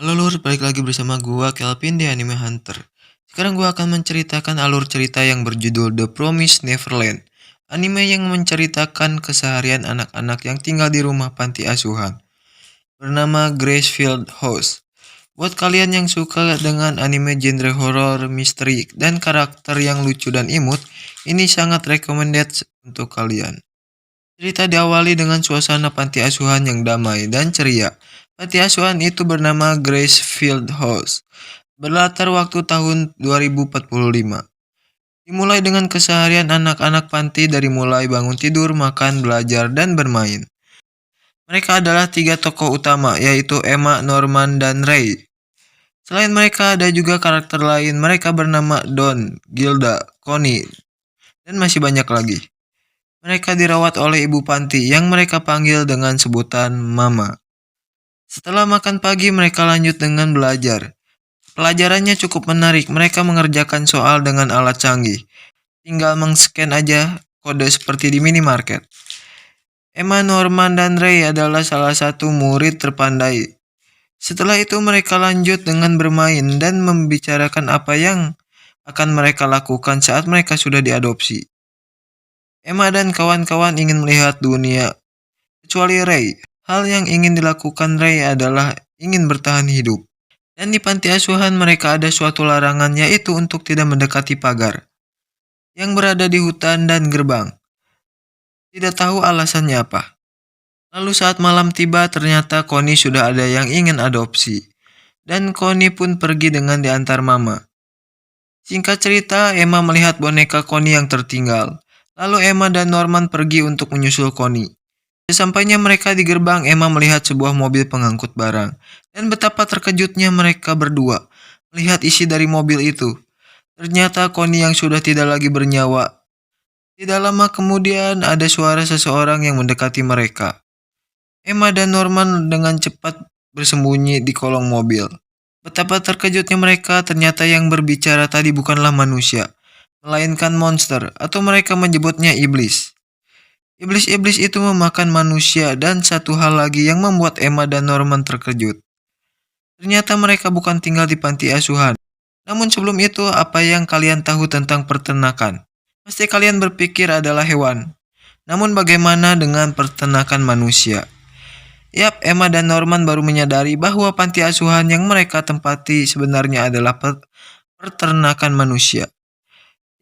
Halo Lur, balik lagi bersama gua Kelvin di Anime Hunter. Sekarang gua akan menceritakan alur cerita yang berjudul The Promised Neverland. Anime yang menceritakan keseharian anak-anak yang tinggal di rumah panti asuhan. Bernama Gracefield House. Buat kalian yang suka dengan anime genre horor, misteri, dan karakter yang lucu dan imut, ini sangat recommended untuk kalian. Cerita diawali dengan suasana panti asuhan yang damai dan ceria. Panti asuhan itu bernama Gracefield House, berlatar waktu tahun 2045. Dimulai dengan keseharian anak-anak panti dari mulai bangun tidur, makan, belajar, dan bermain. Mereka adalah tiga tokoh utama, yaitu Emma, Norman, dan Ray. Selain mereka, ada juga karakter lain. Mereka bernama Don, Gilda, Connie, dan masih banyak lagi. Mereka dirawat oleh ibu panti yang mereka panggil dengan sebutan Mama. Setelah makan pagi, mereka lanjut dengan belajar. Pelajarannya cukup menarik, mereka mengerjakan soal dengan alat canggih. Tinggal meng-scan aja kode seperti di minimarket. Emma, Norman, dan Ray adalah salah satu murid terpandai. Setelah itu mereka lanjut dengan bermain dan membicarakan apa yang akan mereka lakukan saat mereka sudah diadopsi. Emma dan kawan-kawan ingin melihat dunia, kecuali Ray. Hal yang ingin dilakukan Ray adalah ingin bertahan hidup. Dan di panti asuhan mereka ada suatu larangan, yaitu untuk tidak mendekati pagar yang berada di hutan dan gerbang. Tidak tahu alasannya apa. Lalu saat malam tiba, ternyata Connie sudah ada yang ingin adopsi. Dan Connie pun pergi dengan diantar Mama. Singkat cerita, Emma melihat boneka Connie yang tertinggal. Lalu Emma dan Norman pergi untuk menyusul Connie. Sesampainya mereka di gerbang, Emma melihat sebuah mobil pengangkut barang. Dan betapa terkejutnya mereka berdua melihat isi dari mobil itu. Ternyata Connie yang sudah tidak lagi bernyawa. Tidak lama kemudian ada suara seseorang yang mendekati mereka. Emma dan Norman dengan cepat bersembunyi di kolong mobil. Betapa terkejutnya mereka, ternyata yang berbicara tadi bukanlah manusia, melainkan monster, atau mereka menyebutnya iblis. Iblis-iblis itu memakan manusia, dan satu hal lagi yang membuat Emma dan Norman terkejut. Ternyata mereka bukan tinggal di panti asuhan. Namun sebelum itu, apa yang kalian tahu tentang peternakan? Pasti kalian berpikir adalah hewan. Namun bagaimana dengan peternakan manusia? Yap, Emma dan Norman baru menyadari bahwa panti asuhan yang mereka tempati sebenarnya adalah peternakan manusia,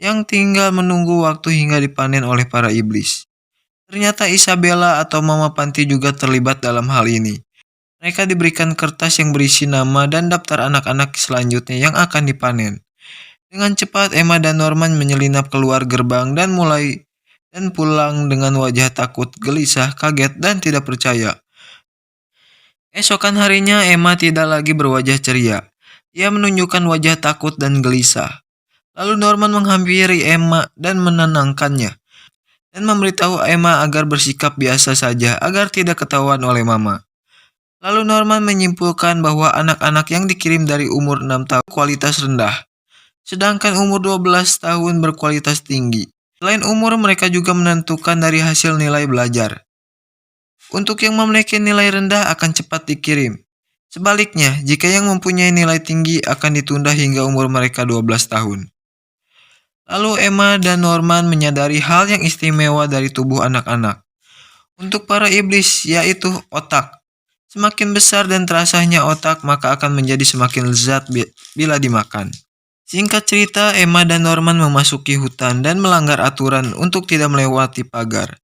yang tinggal menunggu waktu hingga dipanen oleh para iblis. Ternyata Isabella atau Mama Panti juga terlibat dalam hal ini. Mereka diberikan kertas yang berisi nama dan daftar anak-anak selanjutnya yang akan dipanen. Dengan cepat, Emma dan Norman menyelinap keluar gerbang dan pulang dengan wajah takut, gelisah, kaget, dan tidak percaya. Esokan harinya, Emma tidak lagi berwajah ceria. Ia menunjukkan wajah takut dan gelisah. Lalu Norman menghampiri Emma dan menenangkannya, dan memberitahu Emma agar bersikap biasa saja agar tidak ketahuan oleh Mama. Lalu Norman menyimpulkan bahwa anak-anak yang dikirim dari umur 6 tahun kualitas rendah, sedangkan umur 12 tahun berkualitas tinggi. Selain umur, mereka juga menentukan dari hasil nilai belajar. Untuk yang memiliki nilai rendah akan cepat dikirim. Sebaliknya, jika yang mempunyai nilai tinggi akan ditunda hingga umur mereka 12 tahun. Lalu Emma dan Norman menyadari hal yang istimewa dari tubuh anak-anak. Untuk para iblis, yaitu otak. Semakin besar dan terasanya otak, maka akan menjadi semakin lezat bila dimakan. Singkat cerita, Emma dan Norman memasuki hutan dan melanggar aturan untuk tidak melewati pagar.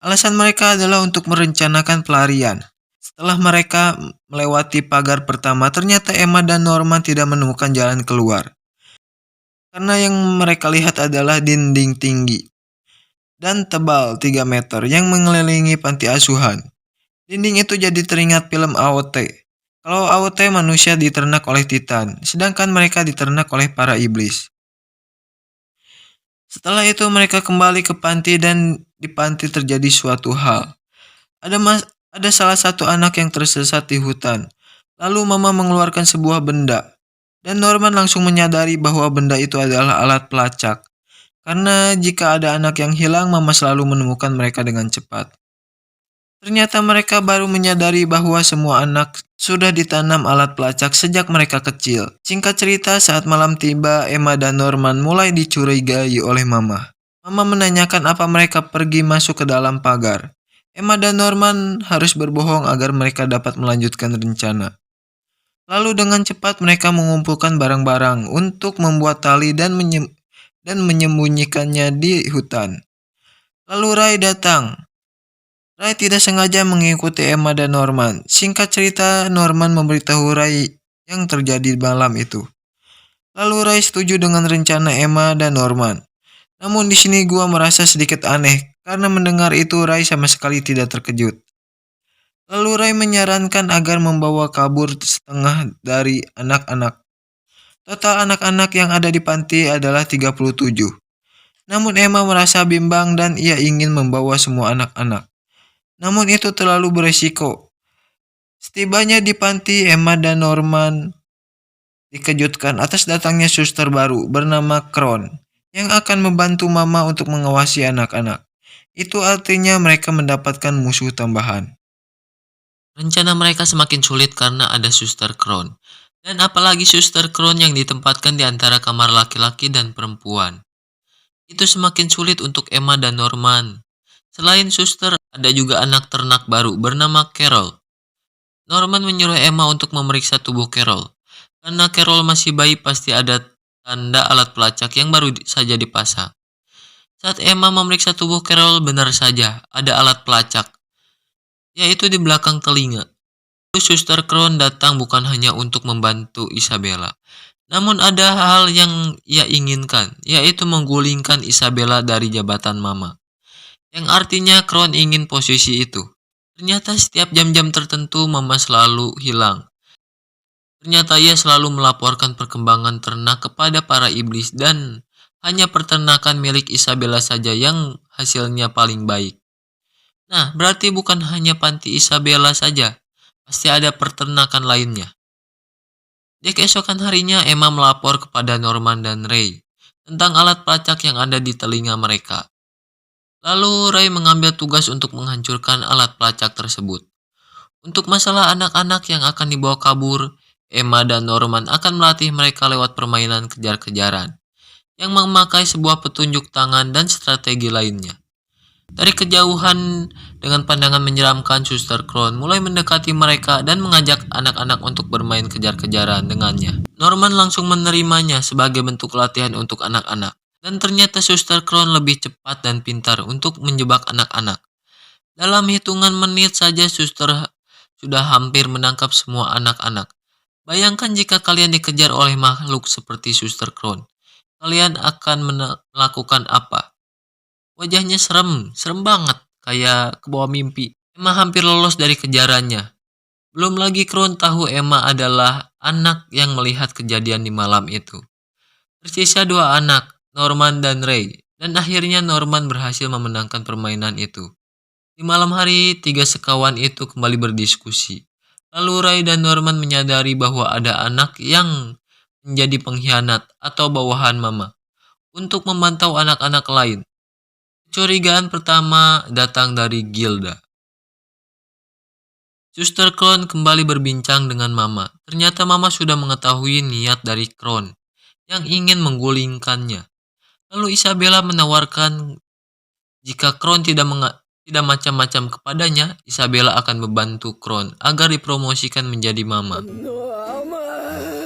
Alasan mereka adalah untuk merencanakan pelarian. Setelah mereka melewati pagar pertama, ternyata Emma dan Norman tidak menemukan jalan keluar. Karena yang mereka lihat adalah dinding tinggi dan tebal 3 meter yang mengelilingi panti asuhan. Dinding itu jadi teringat film AOT. Kalau AOT manusia diternak oleh Titan, sedangkan mereka diternak oleh para iblis. Setelah itu mereka kembali ke panti dan di panti terjadi suatu hal. Ada salah satu anak yang tersesat di hutan. Lalu Mama mengeluarkan sebuah benda. Dan Norman langsung menyadari bahwa benda itu adalah alat pelacak. Karena jika ada anak yang hilang, Mama selalu menemukan mereka dengan cepat. Ternyata mereka baru menyadari bahwa semua anak sudah ditanam alat pelacak sejak mereka kecil. Singkat cerita, saat malam tiba, Emma dan Norman mulai dicurigai oleh Mama. Mama menanyakan apa mereka pergi masuk ke dalam pagar. Emma dan Norman harus berbohong agar mereka dapat melanjutkan rencana. Lalu dengan cepat mereka mengumpulkan barang-barang untuk membuat tali dan menyembunyikannya di hutan. Lalu Ray datang. Ray tidak sengaja mengikuti Emma dan Norman. Singkat cerita, Norman memberitahu Ray yang terjadi malam itu. Lalu Ray setuju dengan rencana Emma dan Norman. Namun di sini gua merasa sedikit aneh karena mendengar itu Ray sama sekali tidak terkejut. Lalu Ray menyarankan agar membawa kabur setengah dari anak-anak. Total anak-anak yang ada di panti adalah 37. Namun Emma merasa bimbang dan ia ingin membawa semua anak-anak. Namun itu terlalu beresiko. Setibanya di panti, Emma dan Norman dikejutkan atas datangnya suster baru bernama Kron yang akan membantu Mama untuk mengawasi anak-anak. Itu artinya mereka mendapatkan musuh tambahan. Rencana mereka semakin sulit karena ada suster Kron. Dan apalagi suster Kron yang ditempatkan di antara kamar laki-laki dan perempuan. Itu semakin sulit untuk Emma dan Norman. Selain suster, ada juga anak ternak baru bernama Carol. Norman menyuruh Emma untuk memeriksa tubuh Carol. Karena Carol masih bayi pasti ada tanda alat pelacak yang baru saja dipasang. Saat Emma memeriksa tubuh Carol, benar saja ada alat pelacak, yaitu di belakang telinga. Lalu suster Crown datang bukan hanya untuk membantu Isabella. Namun ada hal yang ia inginkan, yaitu menggulingkan Isabella dari jabatan Mama. Yang artinya Crown ingin posisi itu. Ternyata setiap jam-jam tertentu Mama selalu hilang. Ternyata ia selalu melaporkan perkembangan ternak kepada para iblis dan hanya peternakan milik Isabella saja yang hasilnya paling baik. Nah, berarti bukan hanya panti Isabella saja, pasti ada peternakan lainnya. Di keesokan harinya, Emma melapor kepada Norman dan Ray tentang alat pelacak yang ada di telinga mereka. Lalu Ray mengambil tugas untuk menghancurkan alat pelacak tersebut. Untuk masalah anak-anak yang akan dibawa kabur, Emma dan Norman akan melatih mereka lewat permainan kejar-kejaran yang memakai sebuah petunjuk tangan dan strategi lainnya. Dari kejauhan, dengan pandangan menyeramkan, Suster Crown mulai mendekati mereka dan mengajak anak-anak untuk bermain kejar-kejaran dengannya. Norman langsung menerimanya sebagai bentuk latihan untuk anak-anak. Dan ternyata Suster Crown lebih cepat dan pintar untuk menjebak anak-anak. Dalam hitungan menit saja Suster sudah hampir menangkap semua anak-anak. Bayangkan jika kalian dikejar oleh makhluk seperti Suster Crown. Kalian akan melakukan apa? Wajahnya serem banget, kayak kebawa mimpi. Emma hampir lolos dari kejarannya. Belum lagi Crown tahu Emma adalah anak yang melihat kejadian di malam itu. Tersisa dua anak, Norman dan Ray, dan akhirnya Norman berhasil memenangkan permainan itu. Di malam hari, tiga sekawan itu kembali berdiskusi. Lalu Ray dan Norman menyadari bahwa ada anak yang menjadi pengkhianat atau bawahan Mama untuk memantau anak-anak lain. Kecurigaan pertama datang dari Gilda. Suster Crown kembali berbincang dengan Mama. Ternyata Mama sudah mengetahui niat dari Crown yang ingin menggulingkannya. Lalu Isabella menawarkan jika Crown tidak macam-macam kepadanya, Isabella akan membantu Crown agar dipromosikan menjadi Mama.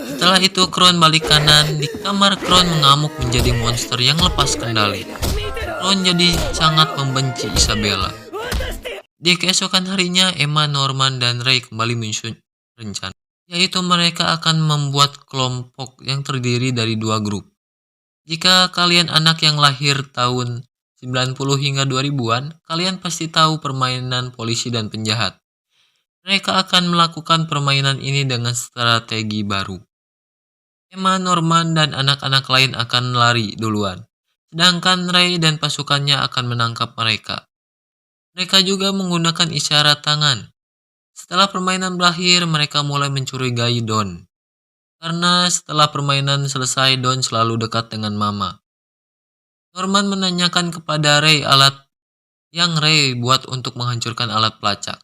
Setelah itu Crown balik kanan. Di kamar Crown mengamuk menjadi monster yang lepas kendali. Crown jadi sangat membenci Isabella. Di keesokan harinya, Emma, Norman, dan Ray kembali menyusun rencana, yaitu mereka akan membuat kelompok yang terdiri dari dua grup. Jika kalian anak yang lahir tahun 90 hingga 2000-an, kalian pasti tahu permainan polisi dan penjahat. Mereka akan melakukan permainan ini dengan strategi baru. Emma, Norman, dan anak-anak lain akan lari duluan. Sedangkan Ray dan pasukannya akan menangkap mereka. Mereka juga menggunakan isyarat tangan. Setelah permainan berakhir, mereka mulai mencurigai Don. Karena setelah permainan selesai, Don selalu dekat dengan Mama. Norman menanyakan kepada Ray alat yang Ray buat untuk menghancurkan alat pelacak.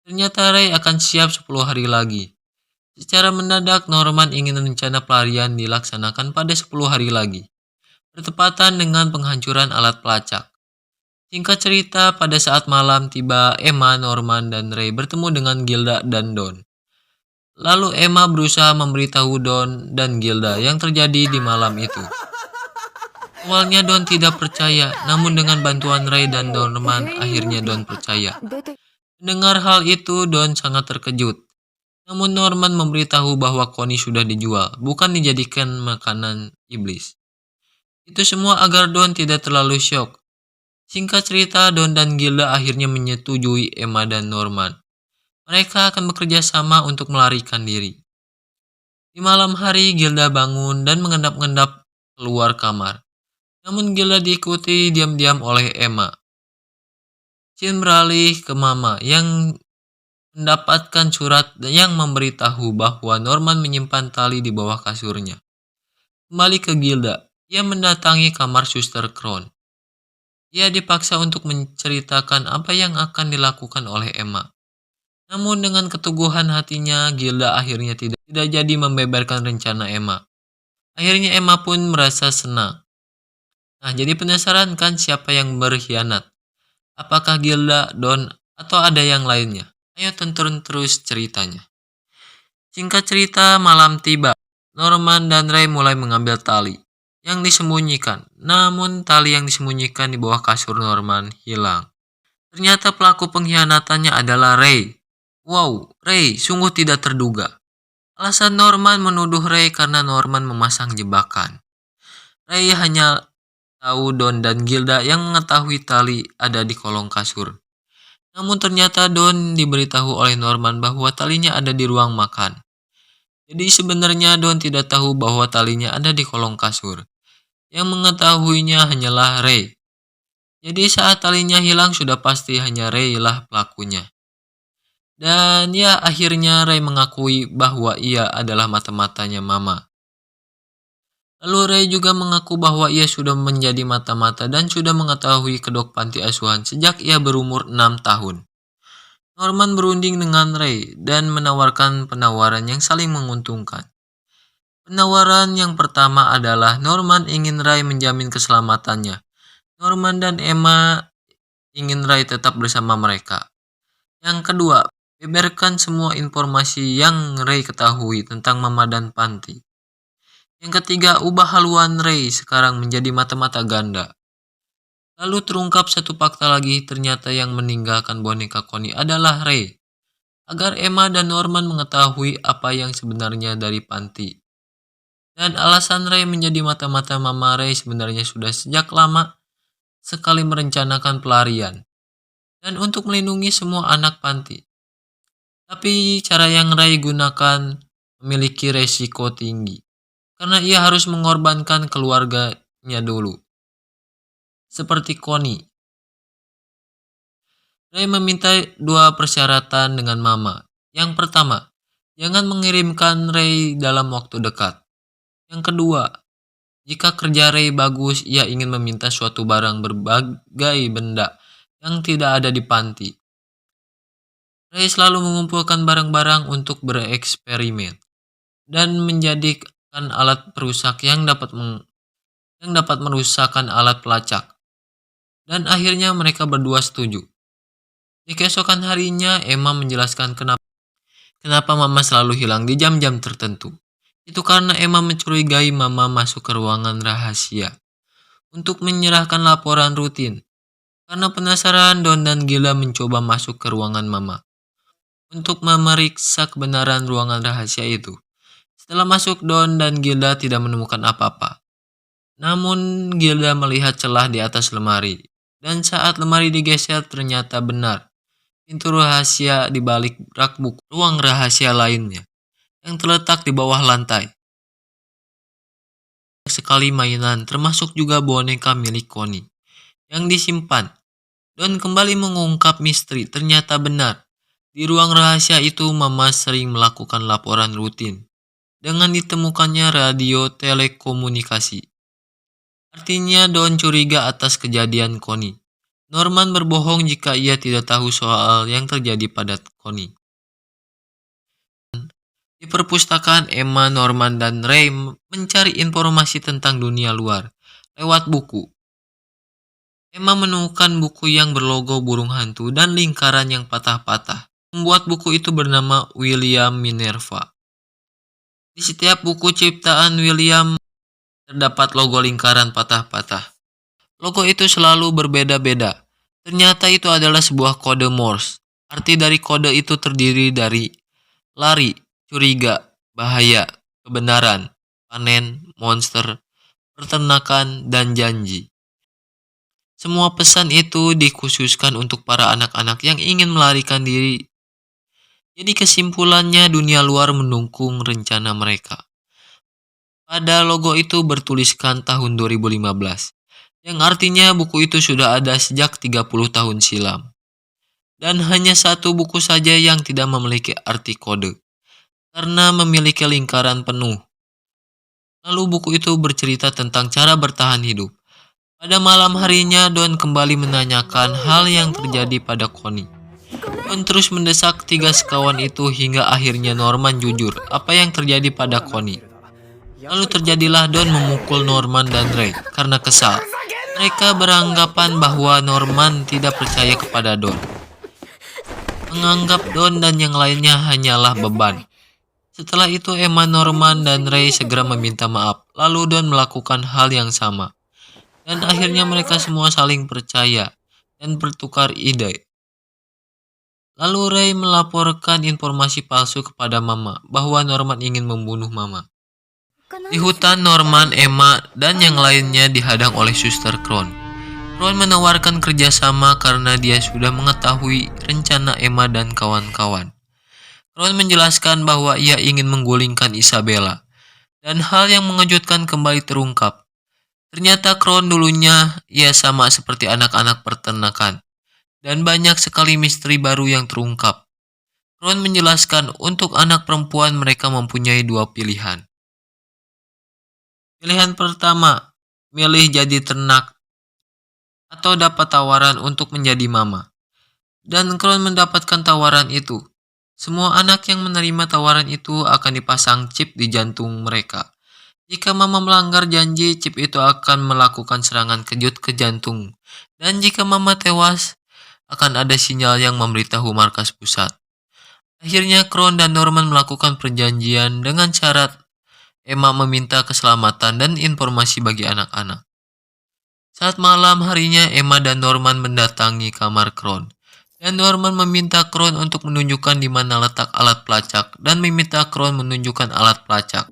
Ternyata Ray akan siap 10 hari lagi. Secara mendadak, Norman ingin rencana pelarian dilaksanakan pada 10 hari lagi, bertepatan dengan penghancuran alat pelacak. Singkat cerita, pada saat malam tiba, Emma, Norman, dan Ray bertemu dengan Gilda dan Don. Lalu Emma berusaha memberitahu Don dan Gilda yang terjadi di malam itu. Awalnya Don tidak percaya, namun dengan bantuan Ray dan Norman, akhirnya Don percaya. Mendengar hal itu, Don sangat terkejut. Namun Norman memberitahu bahwa Connie sudah dijual, bukan dijadikan makanan iblis. Itu semua agar Don tidak terlalu syok. Singkat cerita, Don dan Gilda akhirnya menyetujui Emma dan Norman. Mereka akan bekerja sama untuk melarikan diri. Di malam hari, Gilda bangun dan mengendap-endap keluar kamar. Namun Gilda diikuti diam-diam oleh Emma. Chin beralih ke Mama yang mendapatkan surat yang memberitahu bahwa Norman menyimpan tali di bawah kasurnya. Kembali ke Gilda, ia mendatangi kamar Suster Crown. Ia dipaksa untuk menceritakan apa yang akan dilakukan oleh Emma. Namun dengan keteguhan hatinya, Gilda akhirnya tidak jadi membeberkan rencana Emma. Akhirnya Emma pun merasa senang. Nah, jadi penasaran kan siapa yang berkhianat? Apakah Gilda, Don, atau ada yang lainnya? Ayo tonton terus ceritanya. Singkat cerita, malam tiba. Norman dan Ray mulai mengambil tali yang disembunyikan. Namun tali yang disembunyikan di bawah kasur Norman hilang. Ternyata pelaku pengkhianatannya adalah Ray. Wow, Ray sungguh tidak terduga. Alasan Norman menuduh Ray karena Norman memasang jebakan. Ray hanya tahu Don dan Gilda yang mengetahui tali ada di kolong kasur. Namun ternyata Don diberitahu oleh Norman bahwa talinya ada di ruang makan. Jadi sebenarnya Don tidak tahu bahwa talinya ada di kolong kasur. Yang mengetahuinya hanyalah Ray. Jadi saat talinya hilang sudah pasti hanya Ray lah pelakunya. Dan ya akhirnya Ray mengakui bahwa ia adalah mata-matanya Mama. Lalu Ray juga mengaku bahwa ia sudah menjadi mata-mata dan sudah mengetahui kedok panti asuhan sejak ia berumur 6 tahun. Norman berunding dengan Ray dan menawarkan penawaran yang saling menguntungkan. Penawaran yang pertama adalah Norman ingin Ray menjamin keselamatannya. Norman dan Emma ingin Ray tetap bersama mereka. Yang kedua, beberkan semua informasi yang Ray ketahui tentang Mama dan Panti. Yang ketiga, ubah haluan Ray sekarang menjadi mata-mata ganda. Lalu terungkap satu fakta lagi, ternyata yang meninggalkan boneka Connie adalah Ray. Agar Emma dan Norman mengetahui apa yang sebenarnya dari Panti. Dan alasan Ray menjadi mata-mata Mama Ray sebenarnya sudah sejak lama sekali merencanakan pelarian. Dan untuk melindungi semua anak Panti. Tapi cara yang Ray gunakan memiliki resiko tinggi. Karena ia harus mengorbankan keluarganya dulu. Seperti Connie. Ray meminta dua persyaratan dengan Mama. Yang pertama, jangan mengirimkan Ray dalam waktu dekat. Yang kedua, jika kerja Ray bagus, ia ingin meminta suatu barang berbagai benda yang tidak ada di panti. Ray selalu mengumpulkan barang-barang untuk bereksperimen dan menjadikan alat perusak yang dapat merusakkan alat pelacak. Dan akhirnya mereka berdua setuju. Di keesokan harinya, Emma menjelaskan kenapa Mama selalu hilang di jam-jam tertentu. Itu karena Emma mencurigai Mama masuk ke ruangan rahasia untuk menyerahkan laporan rutin. Karena penasaran, Don dan Gilda mencoba masuk ke ruangan Mama untuk memeriksa kebenaran ruangan rahasia itu. Setelah masuk, Don dan Gilda tidak menemukan apa-apa. Namun Gilda melihat celah di atas lemari. Dan saat lemari digeser, ternyata benar. Pintu rahasia di balik rak buku ruang rahasia lainnya yang terletak di bawah lantai. Sekali mainan, termasuk juga boneka milik Connie yang disimpan. Don kembali mengungkap misteri, ternyata benar. Di ruang rahasia itu Mama sering melakukan laporan rutin dengan ditemukannya radio telekomunikasi. Artinya Don curiga atas kejadian Connie. Norman berbohong jika ia tidak tahu soal yang terjadi pada Connie. Di perpustakaan, Emma, Norman, dan Ray mencari informasi tentang dunia luar lewat buku. Emma menemukan buku yang berlogo burung hantu dan lingkaran yang patah-patah. Membuat buku itu bernama William Minerva. Di setiap buku ciptaan William terdapat logo lingkaran patah-patah. Logo itu selalu berbeda-beda. Ternyata itu adalah sebuah kode Morse. Arti dari kode itu terdiri dari lari, curiga, bahaya, kebenaran, panen, monster, peternakan, dan janji. Semua pesan itu dikhususkan untuk para anak-anak yang ingin melarikan diri. Jadi kesimpulannya, dunia luar mendukung rencana mereka. Pada logo itu bertuliskan tahun 2015, yang artinya buku itu sudah ada sejak 30 tahun silam. Dan hanya satu buku saja yang tidak memiliki arti kode, karena memiliki lingkaran penuh. Lalu buku itu bercerita tentang cara bertahan hidup. Pada malam harinya, Don kembali menanyakan hal yang terjadi pada Connie. Don terus mendesak tiga sekawan itu hingga akhirnya Norman jujur apa yang terjadi pada Connie. Lalu terjadilah Don memukul Norman dan Ray karena kesal. Mereka beranggapan bahwa Norman tidak percaya kepada Don. Menganggap Don dan yang lainnya hanyalah beban. Setelah itu Emma, Norman, dan Ray segera meminta maaf. Lalu Don melakukan hal yang sama. Dan akhirnya mereka semua saling percaya dan bertukar ide. Lalu Ray melaporkan informasi palsu kepada Mama bahwa Norman ingin membunuh Mama. Di hutan, Norman, Emma, dan yang lainnya dihadang oleh Suster Crown. Crown menawarkan kerjasama karena dia sudah mengetahui rencana Emma dan kawan-kawan. Crown menjelaskan bahwa ia ingin menggulingkan Isabella. Dan hal yang mengejutkan kembali terungkap. Ternyata Crown dulunya ia sama seperti anak-anak peternakan. Dan banyak sekali misteri baru yang terungkap. Crown menjelaskan untuk anak perempuan mereka mempunyai dua pilihan. Pilihan pertama, milih jadi ternak atau dapat tawaran untuk menjadi mama. Dan Crown mendapatkan tawaran itu. Semua anak yang menerima tawaran itu akan dipasang chip di jantung mereka. Jika mama melanggar janji, chip itu akan melakukan serangan kejut ke jantung. Dan jika mama tewas, akan ada sinyal yang memberitahu markas pusat. Akhirnya Crown dan Norman melakukan perjanjian dengan syarat Emma meminta keselamatan dan informasi bagi anak-anak. Saat malam harinya, Emma dan Norman mendatangi kamar Crown. Dan Norman meminta Crown untuk menunjukkan di mana letak alat pelacak dan meminta Crown menunjukkan alat pelacak.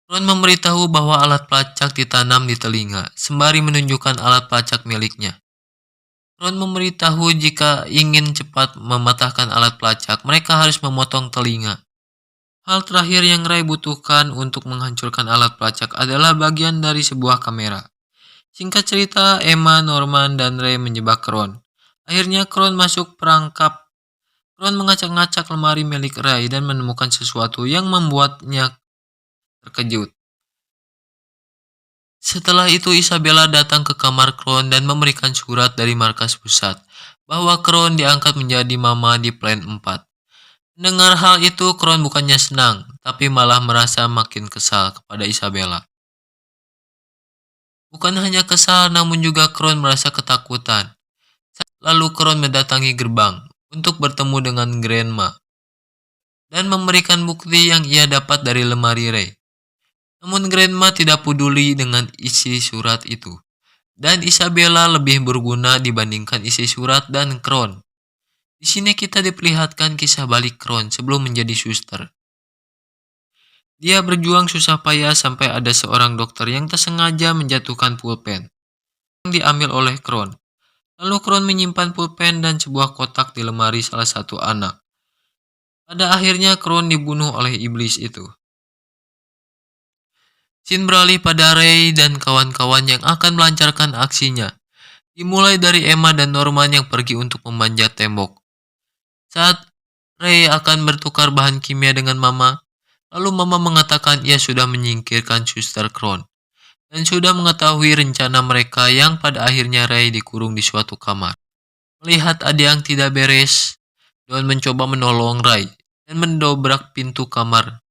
Crown memberitahu bahwa alat pelacak ditanam di telinga, sembari menunjukkan alat pelacak miliknya. Crown memberitahu jika ingin cepat mematahkan alat pelacak, mereka harus memotong telinga. Hal terakhir yang Ray butuhkan untuk menghancurkan alat pelacak adalah bagian dari sebuah kamera. Singkat cerita, Emma, Norman, dan Ray menjebak Crown. Akhirnya Crown masuk perangkap. Crown mengacak-ngacak lemari milik Ray dan menemukan sesuatu yang membuatnya terkejut. Setelah itu Isabella datang ke kamar Crown dan memberikan surat dari markas pusat bahwa Crown diangkat menjadi mama di Plan 4. Mendengar hal itu, Crown bukannya senang, tapi malah merasa makin kesal kepada Isabella. Bukan hanya kesal, namun juga Crown merasa ketakutan. Lalu Crown mendatangi gerbang untuk bertemu dengan Grandma dan memberikan bukti yang ia dapat dari lemari Ray. Namun Grandma tidak peduli dengan isi surat itu. Dan Isabella lebih berguna dibandingkan isi surat dan Crown. Di sini kita diperlihatkan kisah balik Crown sebelum menjadi suster. Dia berjuang susah payah sampai ada seorang dokter yang tersengaja menjatuhkan pulpen yang diambil oleh Crown. Lalu Crown menyimpan pulpen dan sebuah kotak di lemari salah satu anak. Pada akhirnya Crown dibunuh oleh iblis itu. Scene beralih pada Ray dan kawan-kawan yang akan melancarkan aksinya. Dimulai dari Emma dan Norman yang pergi untuk memanjat tembok. Saat Ray akan bertukar bahan kimia dengan Mama, lalu Mama mengatakan ia sudah menyingkirkan Suster Crown dan sudah mengetahui rencana mereka yang pada akhirnya Ray dikurung di suatu kamar. Melihat ada yang tidak beres, Don mencoba menolong Ray dan mendobrak pintu kamar.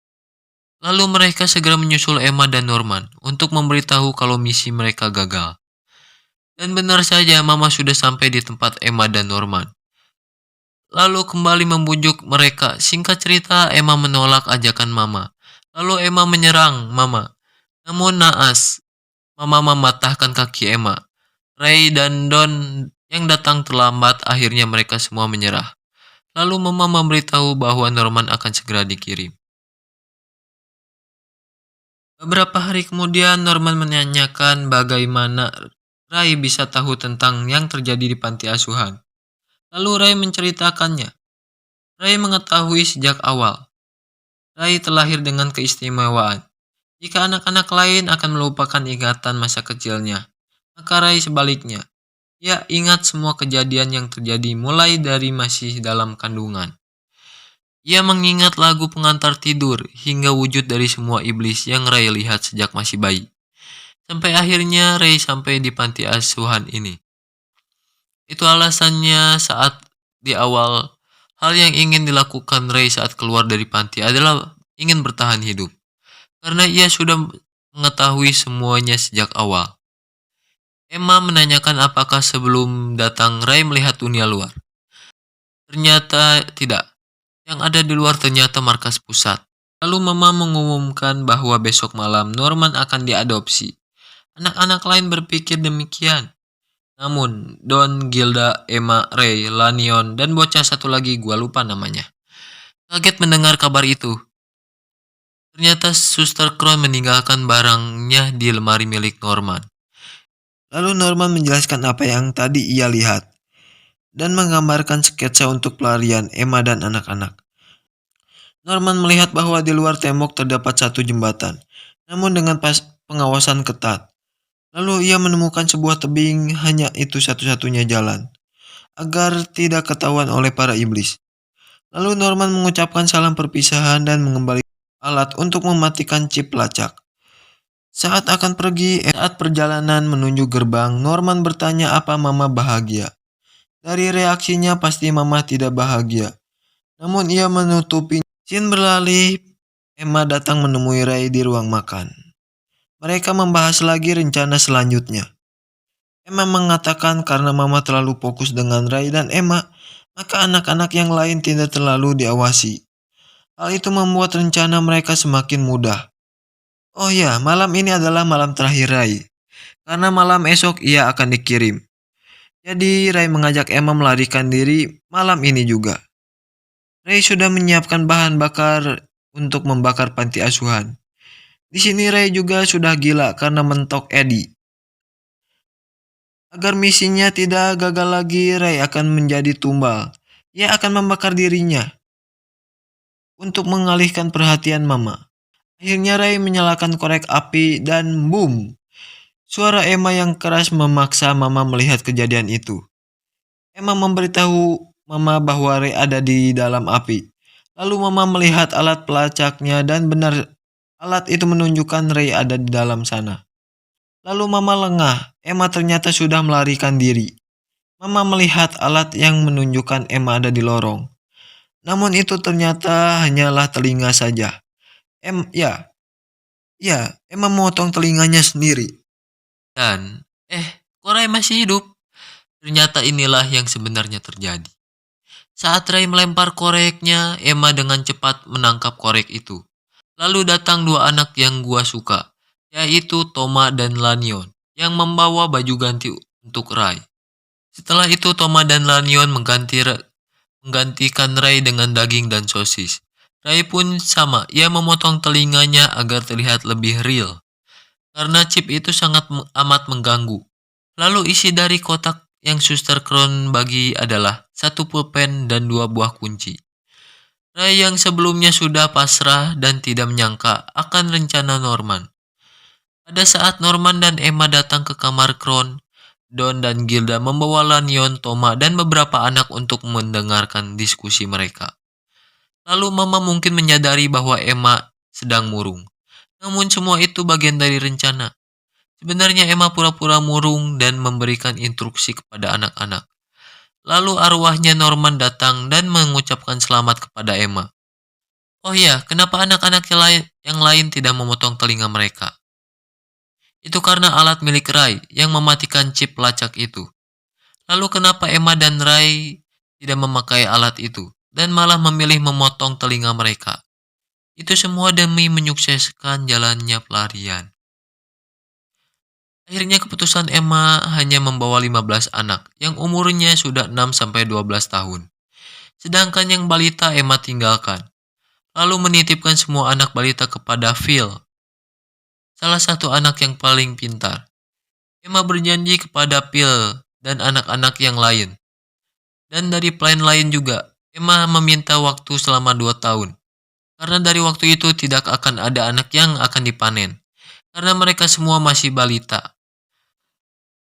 Lalu mereka segera menyusul Emma dan Norman untuk memberitahu kalau misi mereka gagal. Dan benar saja Mama sudah sampai di tempat Emma dan Norman. Lalu kembali membujuk mereka. Singkat cerita, Emma menolak ajakan Mama. Lalu Emma menyerang Mama. Namun naas, Mama mematahkan kaki Emma. Ray dan Don yang datang terlambat, akhirnya mereka semua menyerah. Lalu Mama memberitahu bahwa Norman akan segera dikirim. Beberapa hari kemudian, Norman menanyakan bagaimana Ray bisa tahu tentang yang terjadi di panti asuhan. Lalu Ray menceritakannya. Ray mengetahui sejak awal. Ray terlahir dengan keistimewaan. Jika anak-anak lain akan melupakan ingatan masa kecilnya, maka Ray sebaliknya. Ia ingat semua kejadian yang terjadi mulai dari masih dalam kandungan. Ia mengingat lagu pengantar tidur hingga wujud dari semua iblis yang Ray lihat sejak masih bayi. Sampai akhirnya Ray sampai di panti asuhan ini. Itu alasannya saat di awal, hal yang ingin dilakukan Ray saat keluar dari panti adalah ingin bertahan hidup. Karena ia sudah mengetahui semuanya sejak awal. Emma menanyakan apakah sebelum datang Ray melihat dunia luar. Ternyata tidak. Yang ada di luar ternyata markas pusat. Lalu Mama mengumumkan bahwa besok malam Norman akan diadopsi. Anak-anak lain berpikir demikian. Namun, Don, Gilda, Emma, Ray, Lanyon, dan bocah satu lagi gua lupa namanya. Kaget mendengar kabar itu. Ternyata Suster Crown meninggalkan barangnya di lemari milik Norman. Lalu Norman menjelaskan apa yang tadi ia lihat dan menggambarkan sketsa untuk pelarian Emma dan anak-anak. Norman melihat bahwa di luar tembok terdapat satu jembatan, namun dengan pengawasan ketat. Lalu ia menemukan sebuah tebing, hanya itu satu-satunya jalan, agar tidak ketahuan oleh para iblis. Lalu Norman mengucapkan salam perpisahan dan mengembalikan alat untuk mematikan chip pelacak. Saat akan pergi, saat perjalanan menuju gerbang, Norman bertanya apa Mama bahagia. Dari reaksinya pasti Mama tidak bahagia. Namun ia menutupi. Scene beralih, Emma datang menemui Ray di ruang makan. Mereka membahas lagi rencana selanjutnya. Emma mengatakan karena Mama terlalu fokus dengan Ray dan Emma, maka anak-anak yang lain tidak terlalu diawasi. Hal itu membuat rencana mereka semakin mudah. Oh ya, malam ini adalah malam terakhir Ray. Karena malam esok ia akan dikirim. Jadi Ray mengajak Emma melarikan diri malam ini juga. Ray sudah menyiapkan bahan bakar untuk membakar panti asuhan. Di sini Ray juga sudah gila karena mentok Eddie. Agar misinya tidak gagal lagi, Ray akan menjadi tumbal. Ia akan membakar dirinya untuk mengalihkan perhatian Mama. Akhirnya Ray menyalakan korek api dan boom. Suara Emma yang keras memaksa Mama melihat kejadian itu. Emma memberitahu Mama bahwa Ray ada di dalam api. Lalu Mama melihat alat pelacaknya dan benar alat itu menunjukkan Ray ada di dalam sana. Lalu Mama lengah, Emma ternyata sudah melarikan diri. Mama melihat alat yang menunjukkan Emma ada di lorong. Namun itu ternyata hanyalah telinga saja. Emma memotong telinganya sendiri. Dan, kok Ray masih hidup? Ternyata inilah yang sebenarnya terjadi. Saat Ray melempar koreknya, Emma dengan cepat menangkap korek itu. Lalu datang dua anak yang gua suka, yaitu Toma dan Lanyon, yang membawa baju ganti untuk Ray. Setelah itu Toma dan Lanyon menggantikan Ray dengan daging dan sosis. Ray pun sama, ia memotong telinganya agar terlihat lebih real. Karena chip itu sangat amat mengganggu. Lalu isi dari kotak yang Suster Crown bagi adalah satu pulpen dan 2 buah kunci. Ray yang sebelumnya sudah pasrah dan tidak menyangka akan rencana Norman. Pada saat Norman dan Emma datang ke kamar Crown, Don dan Gilda membawa Lanyon, Toma, dan beberapa anak untuk mendengarkan diskusi mereka. Lalu Mama mungkin menyadari bahwa Emma sedang murung. Namun semua itu bagian dari rencana. Sebenarnya Emma pura-pura murung dan memberikan instruksi kepada anak-anak. Lalu arwahnya Norman datang dan mengucapkan selamat kepada Emma. Oh iya, kenapa anak-anak yang lain tidak memotong telinga mereka? Itu karena alat milik Ray yang mematikan chip pelacak itu. Lalu kenapa Emma dan Ray tidak memakai alat itu dan malah memilih memotong telinga mereka? Itu semua demi menyukseskan jalannya pelarian. Akhirnya keputusan Emma hanya membawa 15 anak yang umurnya sudah 6-12 tahun. Sedangkan yang balita Emma tinggalkan. Lalu menitipkan semua anak balita kepada Phil, salah satu anak yang paling pintar. Emma berjanji kepada Phil dan anak-anak yang lain. Dan dari plan lain juga, Emma meminta waktu selama 2 tahun. Karena dari waktu itu tidak akan ada anak yang akan dipanen. Karena mereka semua masih balita.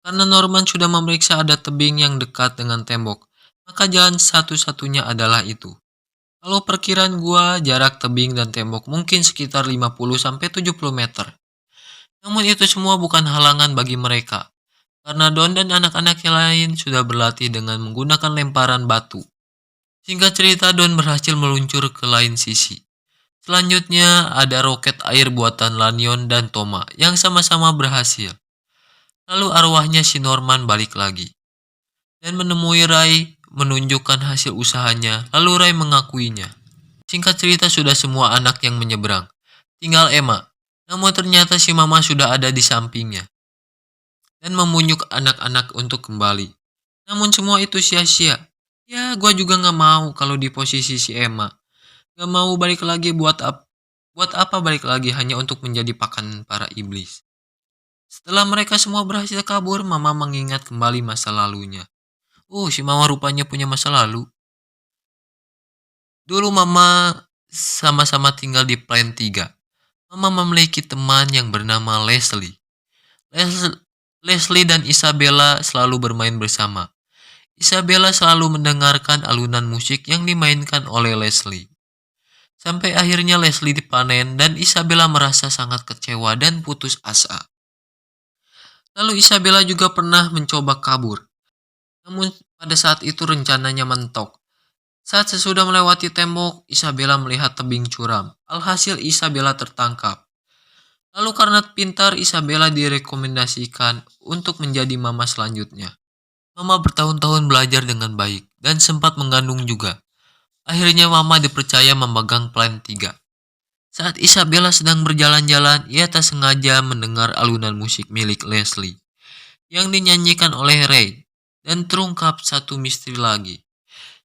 Karena Norman sudah memeriksa ada tebing yang dekat dengan tembok, maka jalan satu-satunya adalah itu. Kalau perkiraan gua, jarak tebing dan tembok mungkin sekitar 50-70 meter. Namun itu semua bukan halangan bagi mereka, karena Don dan anak-anak yang lain sudah berlatih dengan menggunakan lemparan batu. Singkat cerita, Don berhasil meluncur ke lain sisi. Selanjutnya ada roket air buatan Lanyon dan Toma yang sama-sama berhasil. Lalu arwahnya si Norman balik lagi dan menemui Ray menunjukkan hasil usahanya, lalu Ray mengakuinya. Singkat cerita sudah semua anak yang menyeberang. Tinggal Emma. Namun ternyata si mama sudah ada di sampingnya dan memunyuk anak-anak untuk kembali. Namun semua itu sia-sia. Ya, gua juga gak mau kalau di posisi si Emma. Gak mau balik lagi buat apa balik lagi hanya untuk menjadi pakan para iblis. Setelah mereka semua berhasil kabur, mama mengingat kembali masa lalunya. Si mama rupanya punya masa lalu. Dulu mama sama-sama tinggal di Plan 3. Mama memiliki teman yang bernama Leslie. Leslie dan Isabella selalu bermain bersama. Isabella selalu mendengarkan alunan musik yang dimainkan oleh Leslie. Sampai akhirnya Leslie dipanen dan Isabella merasa sangat kecewa dan putus asa. Lalu Isabella juga pernah mencoba kabur. Namun pada saat itu rencananya mentok. Saat sesudah melewati tembok, Isabella melihat tebing curam. Alhasil Isabella tertangkap. Lalu karena pintar, Isabella direkomendasikan untuk menjadi mama selanjutnya. Mama bertahun-tahun belajar dengan baik dan sempat mengandung juga. Akhirnya mama dipercaya memegang Plan 3. Saat Isabella sedang berjalan-jalan, ia tak sengaja mendengar alunan musik milik Leslie yang dinyanyikan oleh Ray dan terungkap satu misteri lagi.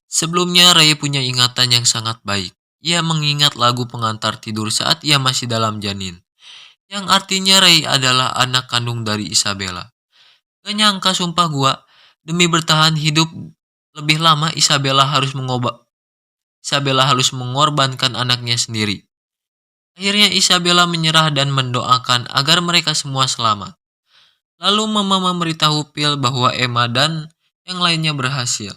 Sebelumnya Ray punya ingatan yang sangat baik. Ia mengingat lagu pengantar tidur saat ia masih dalam janin, yang artinya Ray adalah anak kandung dari Isabella. Gak nyangka sumpah gua, demi bertahan hidup lebih lama Isabella harus mengorbankan anaknya sendiri. Akhirnya Isabella menyerah dan mendoakan agar mereka semua selamat. Lalu mama memberitahu Phil bahwa Emma dan yang lainnya berhasil.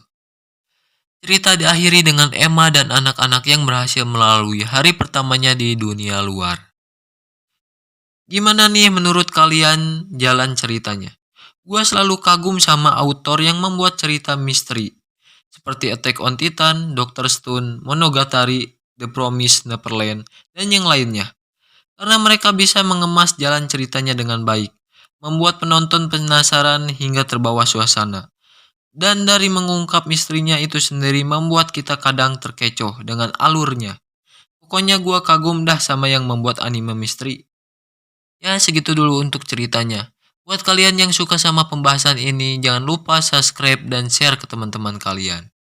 Cerita diakhiri dengan Emma dan anak-anak yang berhasil melalui hari pertamanya di dunia luar. Gimana nih menurut kalian jalan ceritanya? Gua selalu kagum sama autor yang membuat cerita misteri. Seperti Attack on Titan, Dr. Stone, Monogatari, The Promised Neverland, dan yang lainnya. Karena mereka bisa mengemas jalan ceritanya dengan baik. Membuat penonton penasaran hingga terbawa suasana. Dan dari mengungkap misterinya itu sendiri membuat kita kadang terkecoh dengan alurnya. Pokoknya gua kagum dah sama yang membuat anime misteri. Ya segitu dulu untuk ceritanya. Buat kalian yang suka sama pembahasan ini, jangan lupa subscribe dan share ke teman-teman kalian.